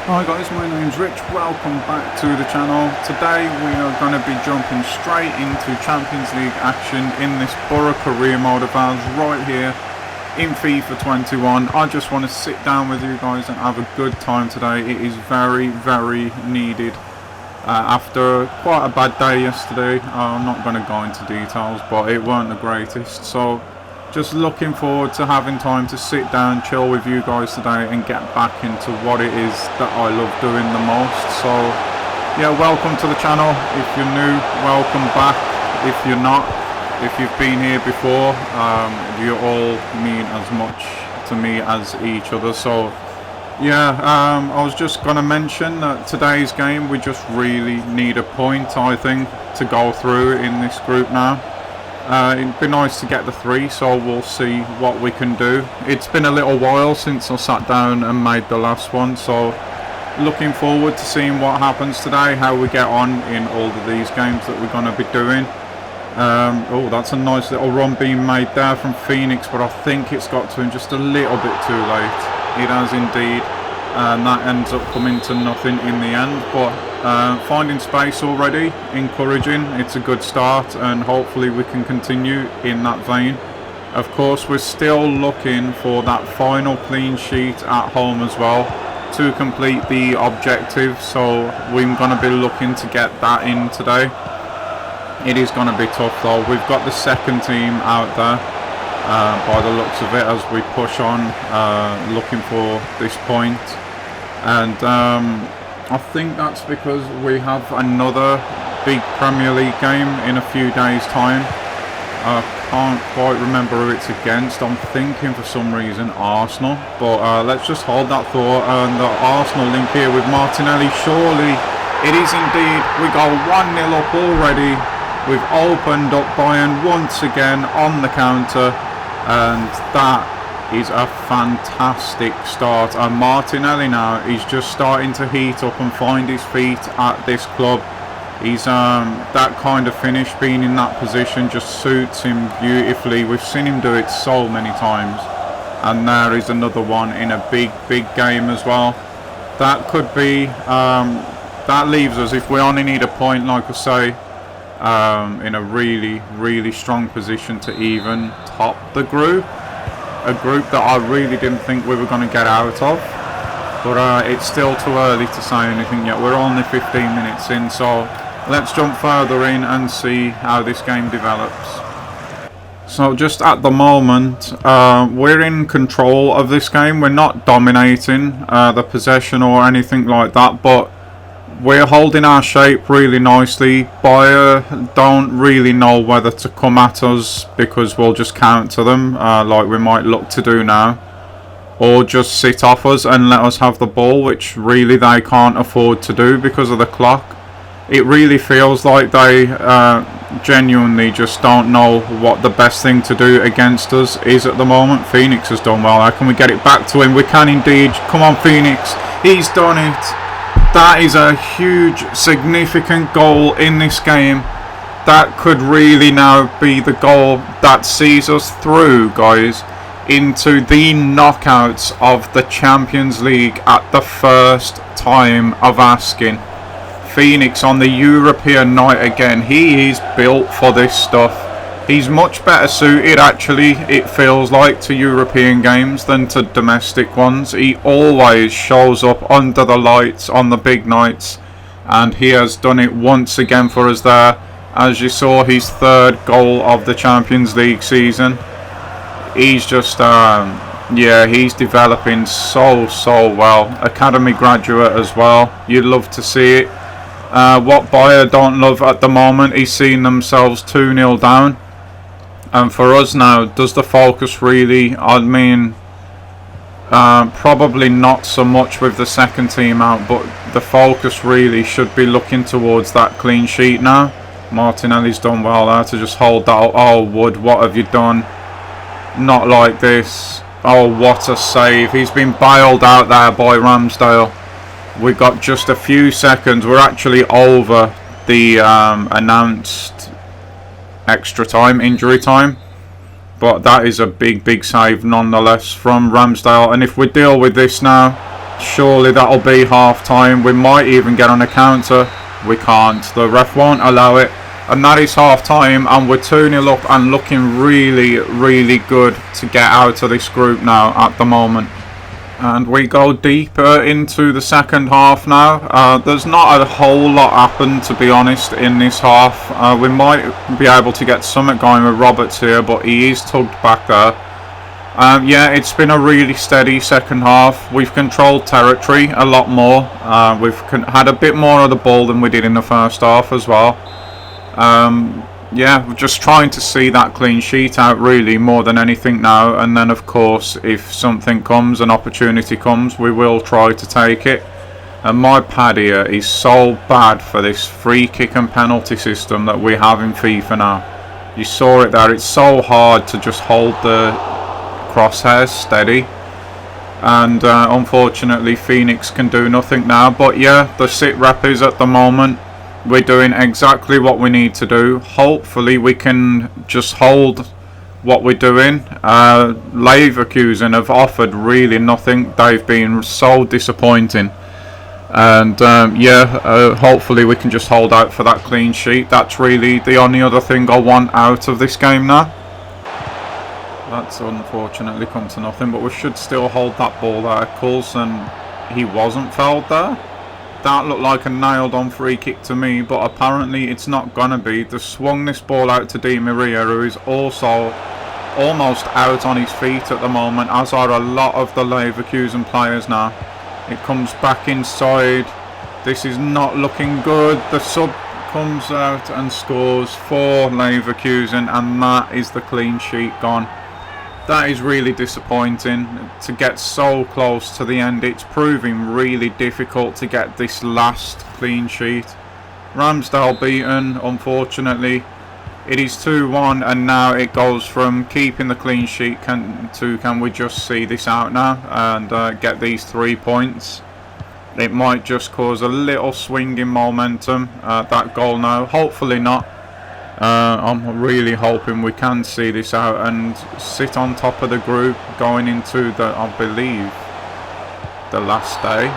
Hi guys, my name's Rich, welcome back to the channel. Today we are going to be jumping straight into Champions League action in this Boro career mode of ours right here in FIFA 21. I just want to sit down with you guys and have a good time today. It is very, very needed. After quite a bad day yesterday, I'm not going to go into details, but it weren't the greatest. So just looking forward to having time to sit down, chill with you guys today and get back into what it is that I love doing the most. So yeah, welcome to the channel. If you're new, welcome back. If you're not, if you've been here before, you all mean as much to me as each other. So yeah, I was just going to mention that today's game, we just really need a point, I think, to go through in this group now. It'd be nice to get the 3, so we'll see what we can do. It's been a little while since I sat down and made the last one, so looking forward to seeing what happens today, how we get on in all of these games that we're going to be doing. Oh, that's a nice little run being made there from Phoenix, but I think it's got to him just a little bit too late. It has indeed, and that ends up coming to nothing in the end, but finding space already, encouraging. It's a good start, and hopefully we can continue in that vein. Of course, we're still looking for that final clean sheet at home as well to complete the objective, so we're going to be looking to get that in today. It is going to be tough though. We've got the second team out there by the looks of it as we push on, looking for this point. And I think that's because we have another big Premier League game in a few days' time. I can't quite remember who it's against. I'm thinking for some reason Arsenal, but let's just hold that thought. And the Arsenal link here with Martinelli, surely it is indeed. We go 1-0 up already. We've opened up Bayern once again on the counter, and that is a fantastic start. And Martinelli now is just starting to heat up and find his feet at this club. He's that kind of finish, being in that position just suits him beautifully. We've seen him do it so many times, and there is another one in a big game as well. That could be that leaves us, if we only need a point, like I say, in a really strong position to even top the group. A group that I really didn't think we were going to get out of, but it's still too early to say anything yet. We're only 15 minutes in, so let's jump further in and see how this game develops. So just at the moment, we're in control of this game. We're not dominating the possession or anything like that, but we're holding our shape really nicely. Bayern don't really know whether to come at us because we'll just counter them like we might look to do now, or just sit off us and let us have the ball, which really they can't afford to do because of the clock. It really feels like they genuinely just don't know what the best thing to do against us is at the moment. Phoenix has done well. How can we get it back to him? We can indeed. Come on, Phoenix. He's done it. That is a huge, significant goal in this game. That could really now be the goal that sees us through, guys, into the knockouts of the Champions League at the first time of asking. Phoenix on the European night again. He is built for this stuff. He's much better suited, actually, it feels like, to European games than to domestic ones. He always shows up under the lights on the big nights, and he has done it once again for us there. As you saw, his third goal of the Champions League season. He's just, yeah, he's developing so well. Academy graduate as well. You'd love to see it. What Bayern don't love at the moment is seeing themselves 2-0 down. And for us now, does the focus really, I mean, probably not so much with the second team out, but the focus really should be looking towards that clean sheet now. Martinelli's done well there to just hold that up. Oh, Wood, what have you done? Not like this. Oh, what a save. He's been bailed out there by Ramsdale. We've got just a few seconds. We're actually over the announced extra time, injury time, but that is a big save nonetheless from Ramsdale. And if we deal with this now, Surely that'll be half time. We might even get on a counter. We can't. The ref won't allow it. And that is half time, and we're 2-0 up and looking really, really good to get out of this group now at the moment. And we go deeper into the second half now. There's not a whole lot happened, to be honest, in this half. We might be able to get something going with Roberts here, but he is tugged back there. Yeah, it's been a really steady second half. We've controlled territory a lot more. We've had a bit more of the ball than we did in the first half as well. Yeah, we're just trying to see that clean sheet out really more than anything now, and then of course if something comes, an opportunity comes, we will try to take it. And my pad here is so bad for this free kick and penalty system that we have in FIFA now. You saw it there, it's so hard to just hold the crosshairs steady, and unfortunately Phoenix can do nothing now. But yeah, the sit rep is at the moment. We're doing exactly what we need to do. Hopefully we can just hold what we're doing. Leverkusen have offered really nothing. They've been so disappointing. And yeah, hopefully we can just hold out for that clean sheet. That's really the only other thing I want out of this game now. That's unfortunately come to nothing, but we should still hold that ball there. Coulson, he wasn't fouled there. That looked like a nailed on free kick to me, but apparently it's not gonna be. They swung this ball out to Di Maria, who is also almost out on his feet at the moment, as are a lot of the Leverkusen players now. It comes back inside. This is not looking good. The sub comes out and scores for Leverkusen, and that is the clean sheet gone. That is really disappointing to get so close to the end. It's proving really difficult to get this last clean sheet. Ramsdale beaten, unfortunately. It is 2-1, and now it goes from keeping the clean sheet to can we just see this out now and get these 3 points. It might just cause a little swing in momentum, that goal now. Hopefully not. I'm really hoping we can see this out and sit on top of the group going into the, I believe, the last day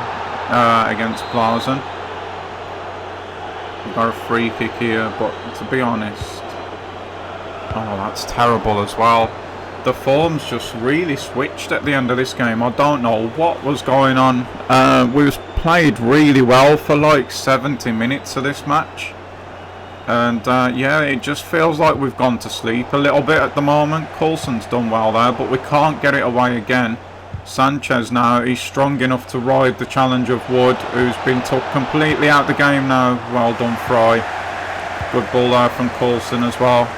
against Plazen. We've got a free kick here, but to be honest, oh, that's terrible as well. The form's just really switched at the end of this game. I don't know what was going on. We've played really well for like 70 minutes of this match. And yeah, it just feels like we've gone to sleep a little bit at the moment. Coulson's done well there, but we can't get it away again. Sanchez now, he's strong enough to ride the challenge of Wood, who's been took completely out the game now. Well done, Fry. Good ball there from Coulson as well.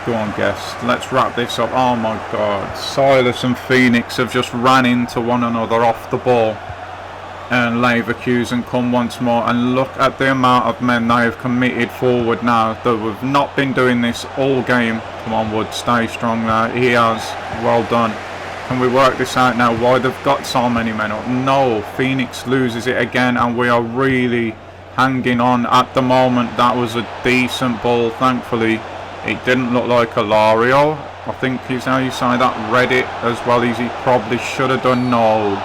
Go on, Guest. Let's wrap this up. Oh my God. Silas and Phoenix have just ran into one another off the ball. And Leverkusen come once more, and look at the amount of men they have committed forward now. That we've not been doing this all game. Come on, Wood, stay strong there. He has. Well done. Can we work this out now? Why they've got so many men up? No, Phoenix loses it again, and we are really hanging on at the moment. That was a decent ball, thankfully. It didn't look like Alario. I think he's how you say that, read it as well as he probably should have done. No.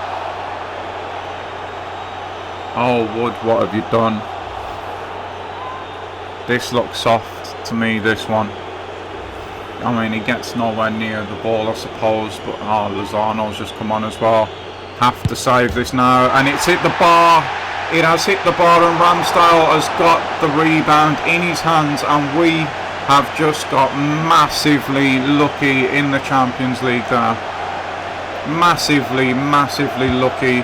Oh, Wood, what have you done? This looks soft to me, this one. I mean, he gets nowhere near the ball, I suppose, but oh, Lozano's just come on as well. Have to save this now, and it's hit the bar. It has hit the bar, and Ramsdale has got the rebound in his hands, and we have just got massively lucky in the Champions League there. Massively, massively lucky.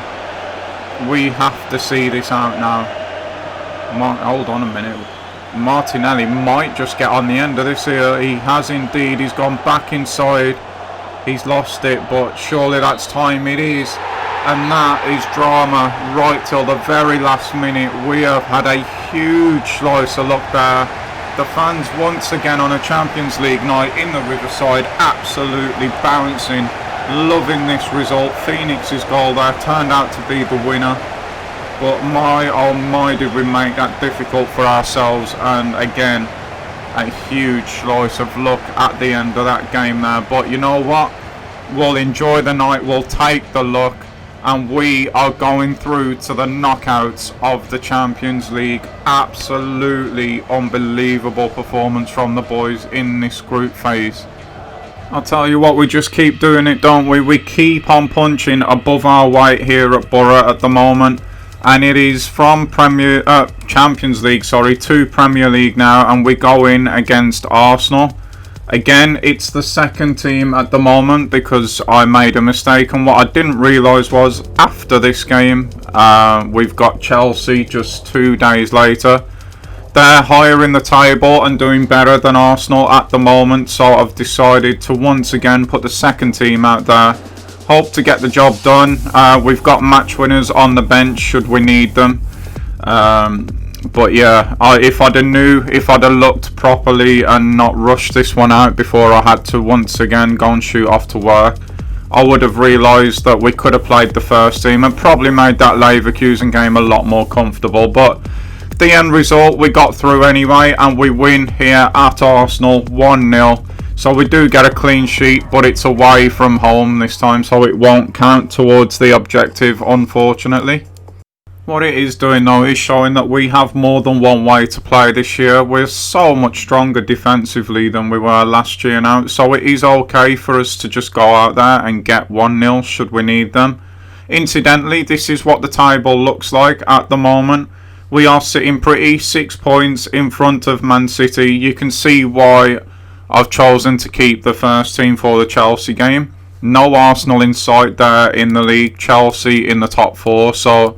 We have to see this out now. Hold on a minute. Martinelli might just get on the end of this here. He has indeed. He's gone back inside. He's lost it, but surely that's time. It is. And that is drama right till the very last minute. We have had a huge slice of luck there. The fans once again on a Champions League night in the Riverside, absolutely bouncing. Loving this result. Phoenix's goal there turned out to be the winner, but my oh my did we make that difficult for ourselves, and again a huge slice of luck at the end of that game there. But you know what, we'll enjoy the night, we'll take the luck, and we are going through to the knockouts of the Champions League. Absolutely unbelievable performance from the boys in this group phase. I'll tell you what, we just keep doing it, don't we? We keep on punching above our weight here at Boro at the moment, and it is from Champions League, to Premier League now, and we go in against Arsenal. Again, it's the second team at the moment because I made a mistake, and what I didn't realise was after this game, we've got Chelsea just 2 days later. They're higher in the table and doing better than Arsenal at the moment, so I've decided to once again put the second team out there. Hope to get the job done. We've got match winners on the bench should we need them. But yeah, if I'd have looked properly and not rushed this one out before I had to once again go and shoot off to work, I would have realised that we could have played the first team and probably made that Leverkusen game a lot more comfortable. But the end result, we got through anyway, and we win here at Arsenal 1-0. So we do get a clean sheet, but it's away from home this time, so it won't count towards the objective, unfortunately. What it is doing though is showing that we have more than one way to play this year. We're so much stronger defensively than we were last year now, so it is okay for us to just go out there and get 1-0 should we need them. Incidentally, this is what the table looks like at the moment. We are sitting pretty, 6 points in front of Man City. You can see why I've chosen to keep the first team for the Chelsea game. No Arsenal in sight there in the league, Chelsea in the top 4, so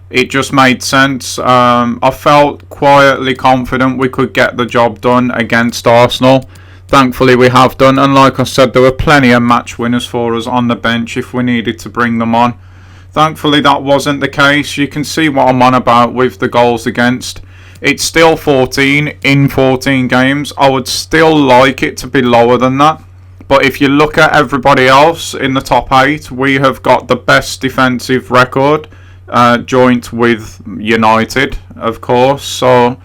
it just made sense. I felt quietly confident we could get the job done against Arsenal. Thankfully we have done, and like I said, there were plenty of match winners for us on the bench if we needed to bring them on. Thankfully that wasn't the case. You can see what I'm on about with the goals against. It's still 14 in 14 games. I would still like it to be lower than that. But if you look at everybody else in the top 8, we have got the best defensive record, joint with United, of course. So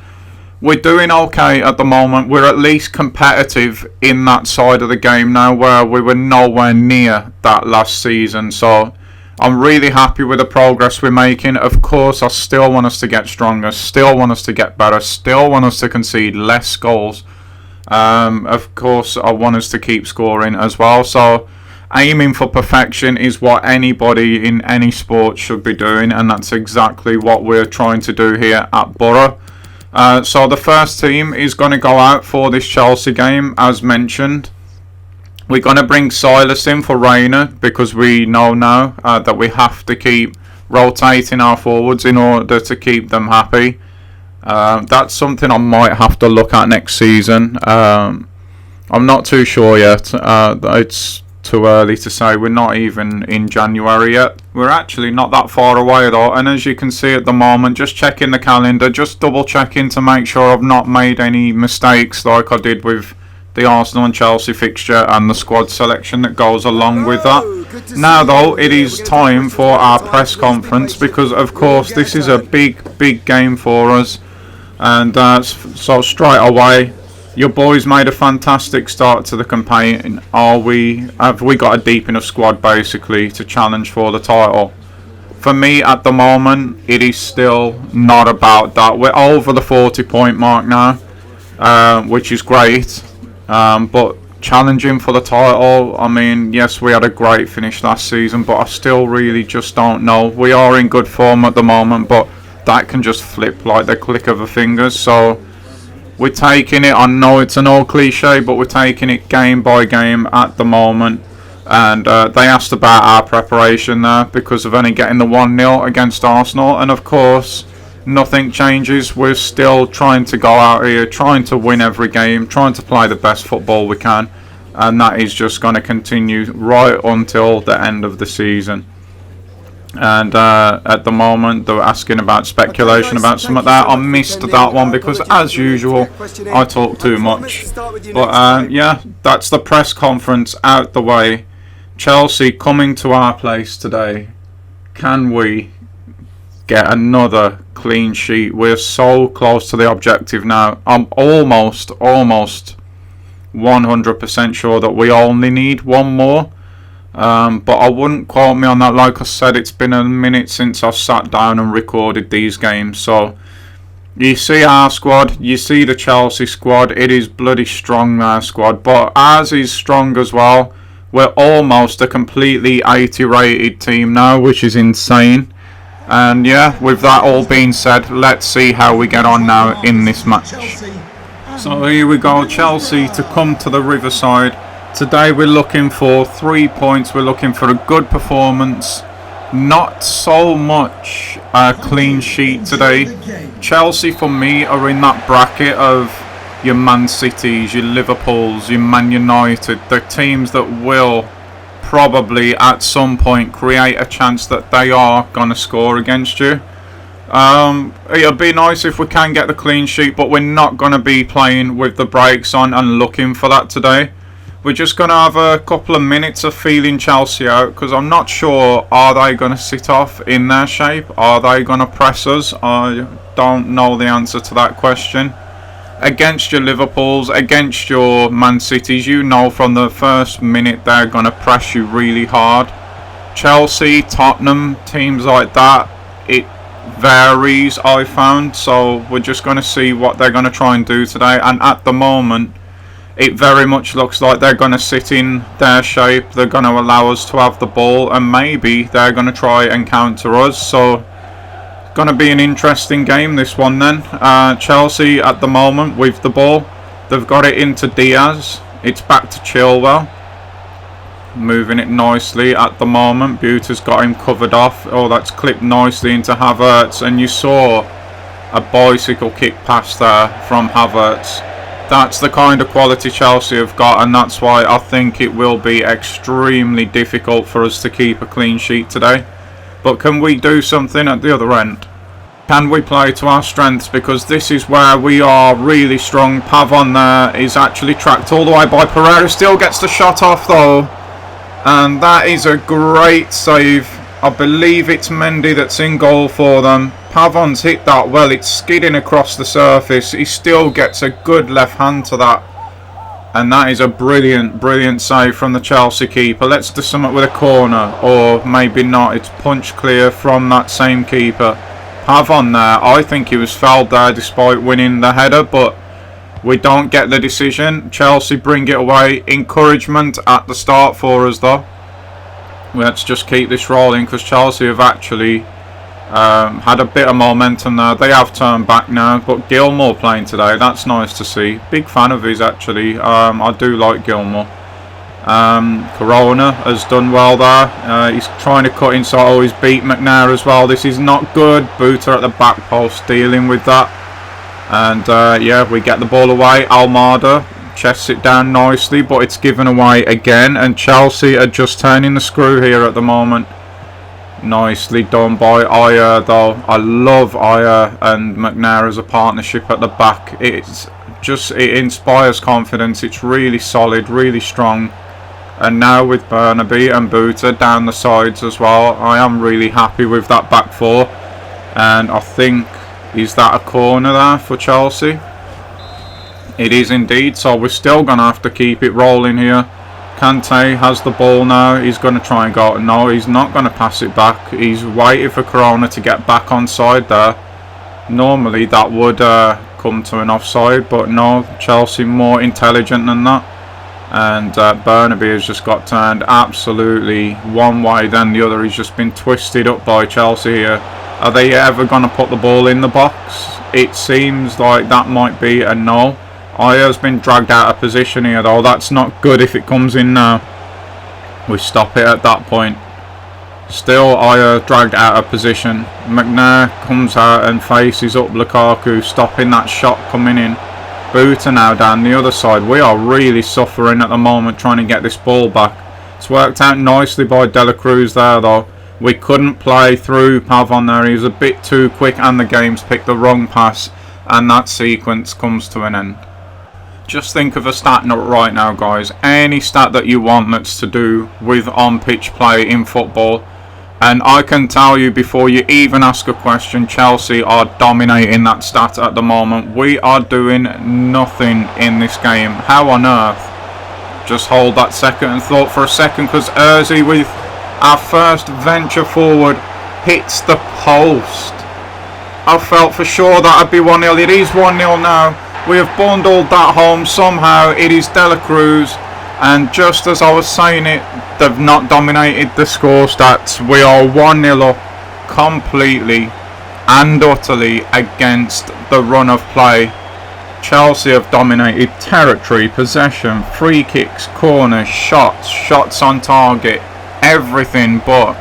we're doing okay at the moment. We're at least competitive in that side of the game now, where we were nowhere near that last season. So I'm really happy with the progress we're making. Of course, I still want us to get stronger, still want us to get better, still want us to concede less goals. Of course, I want us to keep scoring as well. So aiming for perfection is what anybody in any sport should be doing, and that's exactly what we're trying to do here at Boro. So the first team is going to go out for this Chelsea game, as mentioned. We're going to bring Silas in for Reina because we know now that we have to keep rotating our forwards in order to keep them happy. That's something I might have to look at next season. I'm not too sure yet. It's too early to say. We're not even in January yet. We're actually not that far away though, and as you can see at the moment, just checking the calendar, just double checking to make sure I've not made any mistakes like I did with the Arsenal and Chelsea fixture and the squad selection that goes along with that. Now though, it is time for our press conference because of course this is a big game for us, and so straight away, your boys made a fantastic start to the campaign. Have we got a deep enough squad basically to challenge for the title? For me at the moment, it is still not about that. We're over the 40-point mark now, which is great. But challenging for the title, I mean, yes, we had a great finish last season, but I still really just don't know. We are in good form at the moment, but that can just flip like the click of a finger. So we're taking it, I know it's an old cliche, but we're taking it game by game at the moment. And they asked about our preparation there because of only getting the 1-0 against Arsenal, and of course nothing changes. We're still trying to go out here, trying to win every game, trying to play the best football we can, and that is just going to continue right until the end of the season. And at the moment they're asking about speculation about some of that. I missed that one because as usual I talk too much. But yeah, that's the press conference out the way. Chelsea coming to our place today. Can we get another clean sheet? We're so close to the objective now. I'm almost 100% sure that we only need one more. But I wouldn't quote me on that. Like I said, it's been a minute since I've sat down and recorded these games. So you see our squad, you see the Chelsea squad. It is bloody strong, our squad. But ours is strong as well. We're almost a completely 80 rated team now, which is insane. And yeah, with that all being said, let's see how we get on now in this match. So here we go, Chelsea to come to the Riverside. Today we're looking for 3 points. We're looking for a good performance. Not so much a clean sheet today. Chelsea for me are in that bracket of your Man Cities, your Liverpools, your Man United. The teams that will probably at some point create a chance that they are going to score against you. It'll be nice if we can get the clean sheet, but we're not going to be playing with the brakes on and looking for that today. We're just going to have a couple of minutes of feeling Chelsea out, because I'm not sure, are they going to sit off in their shape? Are they going to press us? I don't know the answer to that question. Against your Liverpools, against your Man Cities, you know from the first minute they're going to press you really hard. Chelsea, Tottenham, teams like that, it varies, I found. So we're just going to see what they're going to try and do today. And at the moment, it very much looks like they're going to sit in their shape. They're going to allow us to have the ball, and maybe they're going to try and counter us. So going to be an interesting game, this one then. Chelsea at the moment with the ball, they've got it into Diaz. It's back to Chilwell, moving it nicely at the moment. Buta's got him covered off. Oh, that's clipped nicely into Havertz, and you saw a bicycle kick pass there from Havertz. That's the kind of quality Chelsea have got, and that's why I think it will be extremely difficult for us to keep a clean sheet today. But can we do something at the other end? Can we play to our strengths? Because this is where we are really strong. Pavon there is actually tracked all the way by Pereira. Still gets the shot off though. And that is a great save. I believe it's Mendy that's in goal for them. Pavon's hit that well. It's skidding across the surface. He still gets a good left hand to that. And that is a brilliant, brilliant save from the Chelsea keeper. Let's do something with a corner. Or maybe not. It's punch clear from that same keeper. Pavon there. I think he was fouled there despite winning the header. But we don't get the decision. Chelsea bring it away. Encouragement at the start for us though. Let's just keep this rolling, because Chelsea have actually had a bit of momentum there. They have turned back now, but Gilmour playing today, that's nice to see. Big fan of his actually. I do like Gilmour. Corona has done well there. He's trying to cut inside. Oh, he's beat McNair as well. This is not good. Buta at the back post dealing with that. And yeah, we get the ball away. Almada chests it down nicely, but it's given away again, and Chelsea are just turning the screw here at the moment. Nicely done by Ayer though. I love Ayer and McNair as a partnership at the back. It inspires confidence. It's really solid, really strong. And now with Burnaby and Buta down the sides as well, I am really happy with that back four. And I think, is that a corner there for Chelsea? It is indeed, so we're still going to have to keep it rolling here. Kante has the ball now. He's going to try and go. No, he's not going to pass it back. He's waiting for Corona to get back on side there. Normally that would come to an offside, but no, Chelsea more intelligent than that. And Burnaby has just got turned absolutely one way then the other. He's just been twisted up by Chelsea here. Are they ever going to put the ball in the box? It seems like that might be a no. Ayer's been dragged out of position here though. That's not good if it comes in now. We stop it at that point. Still Ayer dragged out of position. McNair comes out and faces up Lukaku, stopping that shot coming in. Buta now down the other side. We are really suffering at the moment trying to get this ball back. It's worked out nicely by De La Cruz there though. We couldn't play through Pavon there. He was a bit too quick, and the game's picked the wrong pass, and that sequence comes to an end. Just think of a stat note right now, guys. Any stat that you want that's to do with on-pitch play in football. And I can tell you before you even ask a question, Chelsea are dominating that stat at the moment. We are doing nothing in this game. How on earth Just hold that second thought for a second, because Ozzy, with our first venture forward, hits the post. I felt for sure that would be 1-0. It is 1-0 now. We have bundled that home somehow. It is De La Cruz. And just as I was saying it, they've not dominated the score stats. We are 1-0 up completely and utterly against the run of play. Chelsea have dominated territory, possession, free kicks, corners, shots on target, everything, but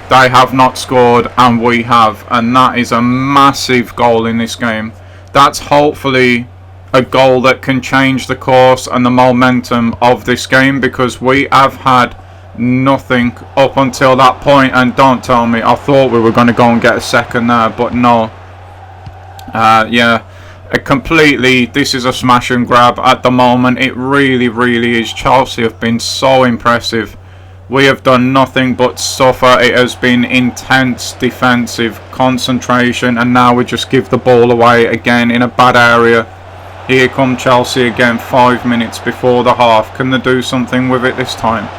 they have not scored and we have, and that is a massive goal in this game. That's hopefully a goal that can change the course and the momentum of this game, because we have had nothing up until that point. And don't tell me, I thought we were going to go and get a second there, but no. Completely, this is a smash and grab at the moment. It really, really is. Chelsea have been so impressive. We have done nothing but suffer. It has been intense defensive concentration, and now we just give the ball away again in a bad area. Here come Chelsea again, 5 minutes before the half. Can they do something with it this time?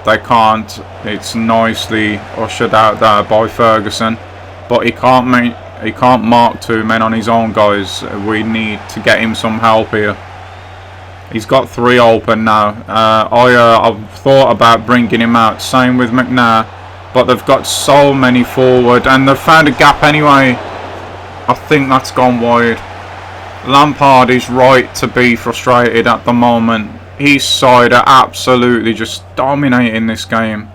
They can't. It's nicely ushered out there by Ferguson, but he can't mark 2 men on his own, guys. We need to get him some help here. He's got 3 open now. I've thought about bringing him out. Same with McNair. But they've got so many forward. And they've found a gap anyway. I think that's gone wide. Lampard is right to be frustrated at the moment. His side are absolutely just dominating this game.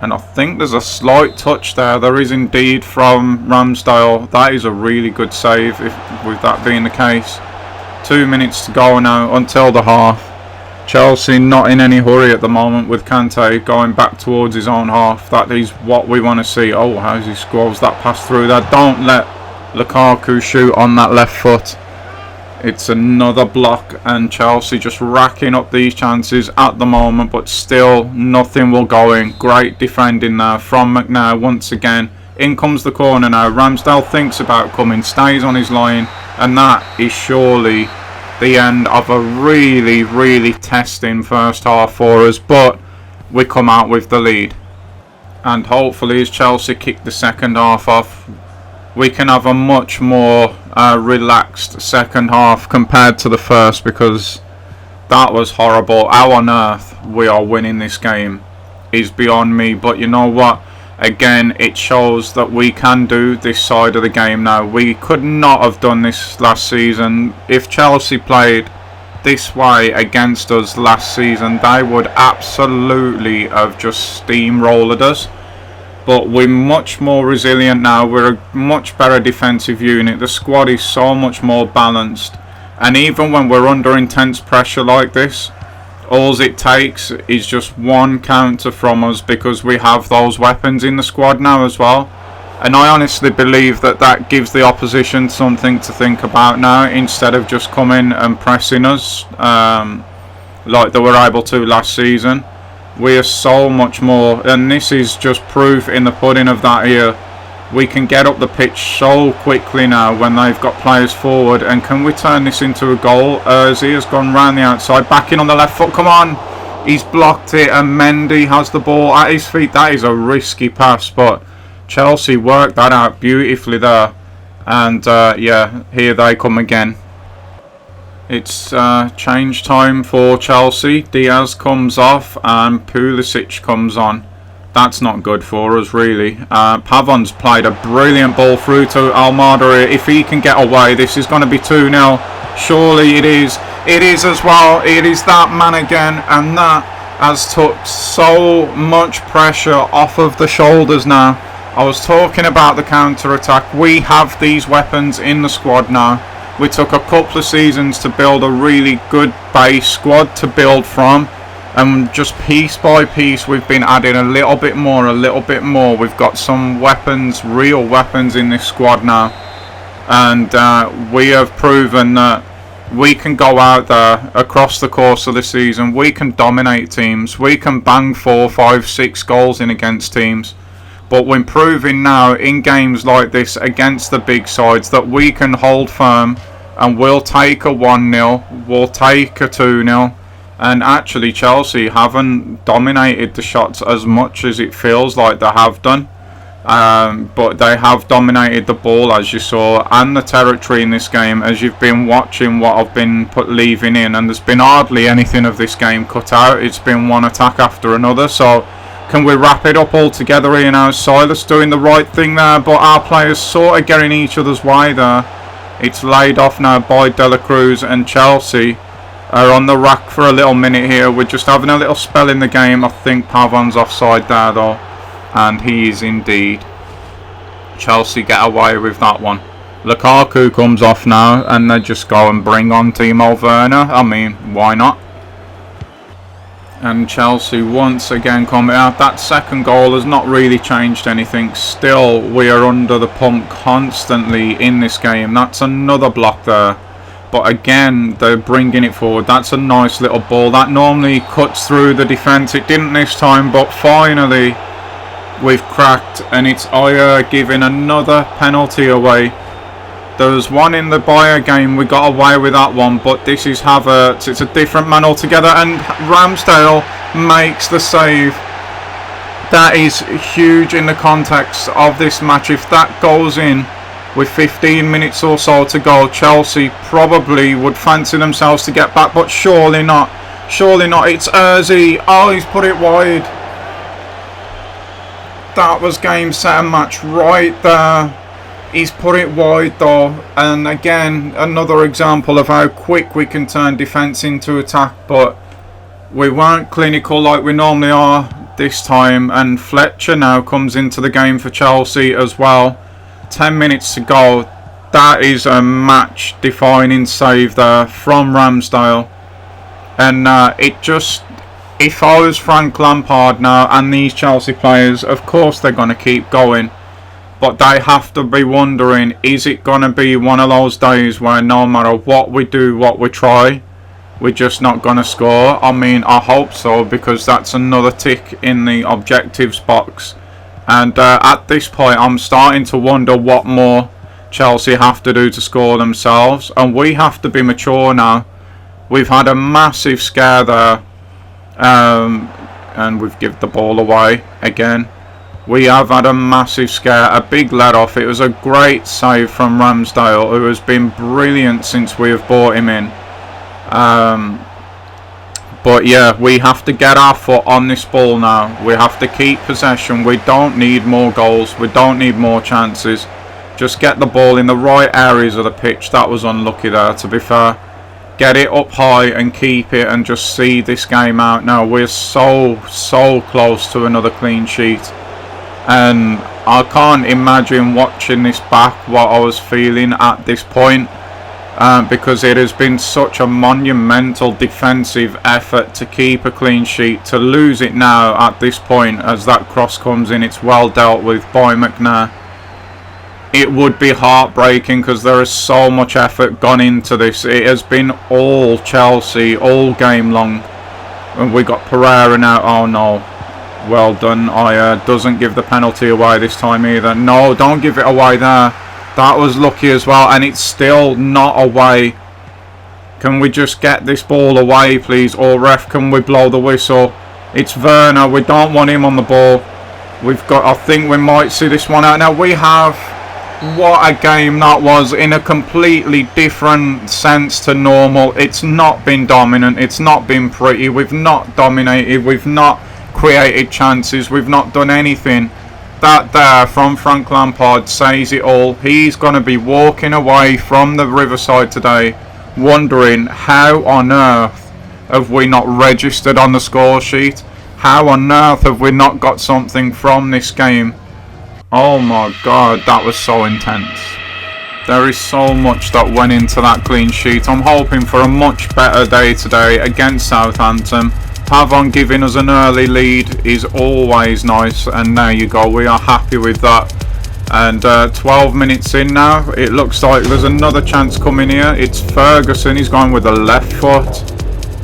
And I think there's a slight touch there. There is indeed from Ramsdale. That is a really good save, with that being the case. 2 minutes to go now until the half. Chelsea not in any hurry at the moment, with Kante going back towards his own half. That is what we want to see. Oh, how's he squirrels that pass through there? Don't let Lukaku shoot on that left foot. It's another block, and Chelsea just racking up these chances at the moment, but still nothing will go in. Great defending there from McNair once again. In comes the corner now. Ramsdale thinks about coming, stays on his line, and that is surely the end of a really, really testing first half for us, but we come out with the lead. And hopefully, as Chelsea kick the second half off, we can have a much more relaxed second half compared to the first, because that was horrible. How on earth we are winning this game is beyond me. But you know what? Again, it shows that we can do this side of the game now. We could not have done this last season. If Chelsea played this way against us last season, they would absolutely have just steamrolled us. But we're much more resilient now. We're a much better defensive unit. The squad is so much more balanced. And even when we're under intense pressure like this, all it takes is just one counter from us, because we have those weapons in the squad now as well. And I honestly believe that that gives the opposition something to think about now, instead of just coming and pressing us like they were able to last season. We are so much more, and this is just proof in the pudding of that here. We can get up the pitch so quickly now when they've got players forward. And can we turn this into a goal? Ozzy has gone round the outside, back in on the left foot. Come on, he's blocked it, and Mendy has the ball at his feet. That is a risky pass, but Chelsea worked that out beautifully there. And yeah, here they come again. It's change time for Chelsea. Diaz comes off and Pulisic comes on. That's not good for us, really. Pavon's played a brilliant ball through to Almada. If he can get away, this is going to be 2-0. Surely it is. It is as well. It is that man again, and that has took so much pressure off of the shoulders now. I was talking about the counter-attack. We have these weapons in the squad now. We took a couple of seasons to build a really good base squad to build from. And just piece by piece, we've been adding a little bit more. We've got some weapons, real weapons in this squad now. And we have proven that we can go out there across the course of the season. We can dominate teams. We can bang 4, 5, 6 goals in against teams. But we're proving now in games like this against the big sides that we can hold firm. And we'll take a 1-0. We'll take a 2-0. And actually Chelsea haven't dominated the shots as much as it feels like they have done. But they have dominated the ball, as you saw, and the territory in this game, as you've been watching what I've been leaving in, and there's been hardly anything of this game cut out. It's been one attack after another. So can we wrap it up all together here now? Silas doing the right thing there, but our players sort of getting each other's way there. It's laid off now by De La Cruz, and Chelsea are on the rack for a little minute here. We're just having a little spell in the game. I think Pavon's offside there though, and he is indeed. Chelsea get away with that one. Lukaku comes off now, and they just go and bring on Timo Werner. I mean, why not? And Chelsea once again coming out. That second goal has not really changed anything. Still, we are under the pump constantly in this game. That's another block there. But again, they're bringing it forward. That's a nice little ball. That normally cuts through the defence. It didn't this time, but finally we've cracked. And it's Ayer giving another penalty away. There was one in the Bayer game. We got away with that one. But this is Havertz. It's a different man altogether. And Ramsdale makes the save. That is huge in the context of this match. If that goes in with 15 minutes or so to go, Chelsea probably would fancy themselves to get back, but surely not. Surely not. It's Ozzy. Oh, he's put it wide. That was game, set and match right there. He's put it wide though, and again another example of how quick we can turn defence into attack, but we weren't clinical like we normally are this time. And Fletcher now comes into the game for Chelsea as well. 10 minutes to go. That is a match defining save there from Ramsdale. And it just, if I was Frank Lampard now and these Chelsea players, of course they're going to keep going, but they have to be wondering, is it going to be one of those days where no matter what we do, what we try, we're just not going to score? I mean, I hope so, because that's another tick in the objectives box. And at this point, I'm starting to wonder what more Chelsea have to do to score themselves. And we have to be mature now. We've had a massive scare there. And we've given the ball away again. We have had a massive scare. A big let-off. It was a great save from Ramsdale, who has been brilliant since we have brought him in. But yeah, we have to get our foot on this ball now. We have to keep possession. We don't need more goals. We don't need more chances. Just get the ball in the right areas of the pitch. That was unlucky there, to be fair. Get it up high and keep it, and just see this game out now. We're so close to another clean sheet. And I can't imagine watching this back what I was feeling at this point. Because it has been such a monumental defensive effort to keep a clean sheet. To lose it now at this point, as that cross comes in, it's well dealt with by McNair. It would be heartbreaking because there is so much effort gone into this. It has been all Chelsea all game long. And we got Pereira now. Oh no. Well done. Ayer doesn't give the penalty away this time either. No, don't give it away there. That was lucky as well, and it's still not away. Can we just get this ball away, please? Or ref, can we blow the whistle? It's Werner. We don't want him on the ball. We've got, I think we might see this one out. Now we have, what a game that was, in a completely different sense to normal. It's not been dominant. It's not been pretty. We've not dominated. We've not created chances. We've not done anything. That there from Frank Lampard says it all. He's going to be walking away from the Riverside today wondering how on earth have we not registered on the score sheet? How on earth have we not got something from this game? Oh my god, that was so intense. There is so much that went into that clean sheet. I'm hoping for a much better day today against Southampton. Pavon giving us an early lead is always nice, and there you go, we are happy with that. And 12 minutes in now, it looks like there's another chance coming here. It's Ferguson, he's going with the left foot.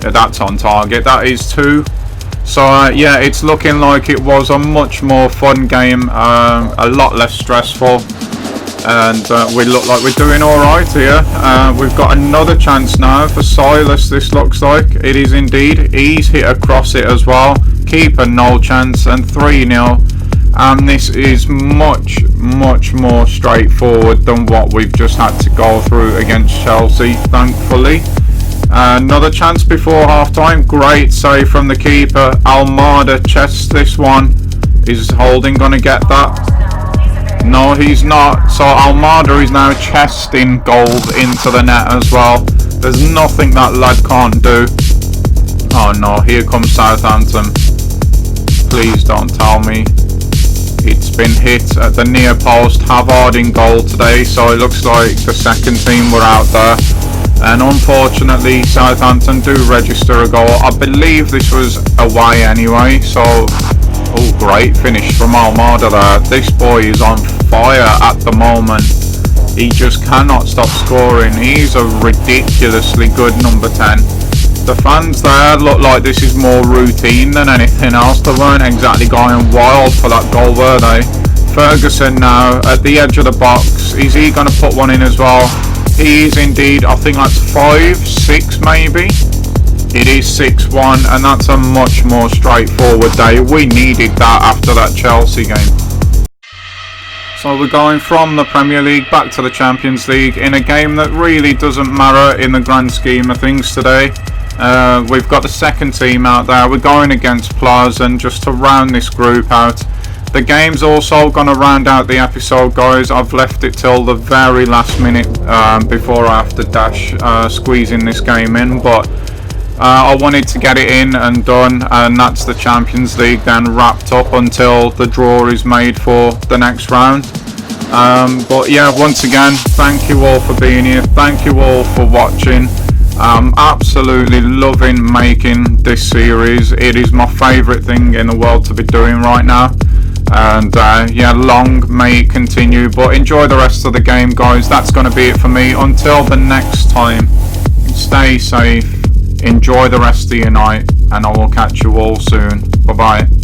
Yeah, that's on target, that is 2. So yeah, it's looking like it was a much more fun game, a lot less stressful. and we look like we're doing alright here. We've got another chance now for Silas, this looks like. It is indeed. He's hit across it as well. Keeper no chance, and 3-0. And this is much more straightforward than what we've just had to go through against Chelsea, thankfully. Another chance before half time. Great save from the keeper. Almada chests this one. Is Holding going to get that? No, he's not. So Almada is now chesting goals into the net as well. There's nothing that lad can't do. Oh no, here comes Southampton. Please don't tell me. It's been hit at the near post. Havard in goal today, so it looks like the second team were out there. And unfortunately, Southampton do register a goal. I believe this was away anyway, so... Oh, great finish from Almada there. This boy is on fire at the moment. He just cannot stop scoring. He's a ridiculously good number 10. The fans there look like this is more routine than anything else. They weren't exactly going wild for that goal, were they? Ferguson now at the edge of the box. Is he going to put one in as well? He is indeed. I think that's 5-6 maybe. It is 6-1, and that's a much more straightforward day. We needed that after that Chelsea game. So we're going from the Premier League back to the Champions League in a game that really doesn't matter in the grand scheme of things today. We've got the second team out there. We're going against Plaza, and just to round this group out, the game's also going to round out the episode, guys. I've left it till the very last minute before I have to dash squeezing this game in, but I wanted to get it in and done, and that's the Champions League then wrapped up until the draw is made for the next round. But yeah, once again, thank you all for being here. Thank you all for watching. Absolutely loving making this series. It is my favourite thing in the world to be doing right now, and yeah, long may it continue. But enjoy the rest of the game, guys. That's going to be it for me. Until the next time, stay safe, enjoy the rest of your night, and I will catch you all soon. Bye bye.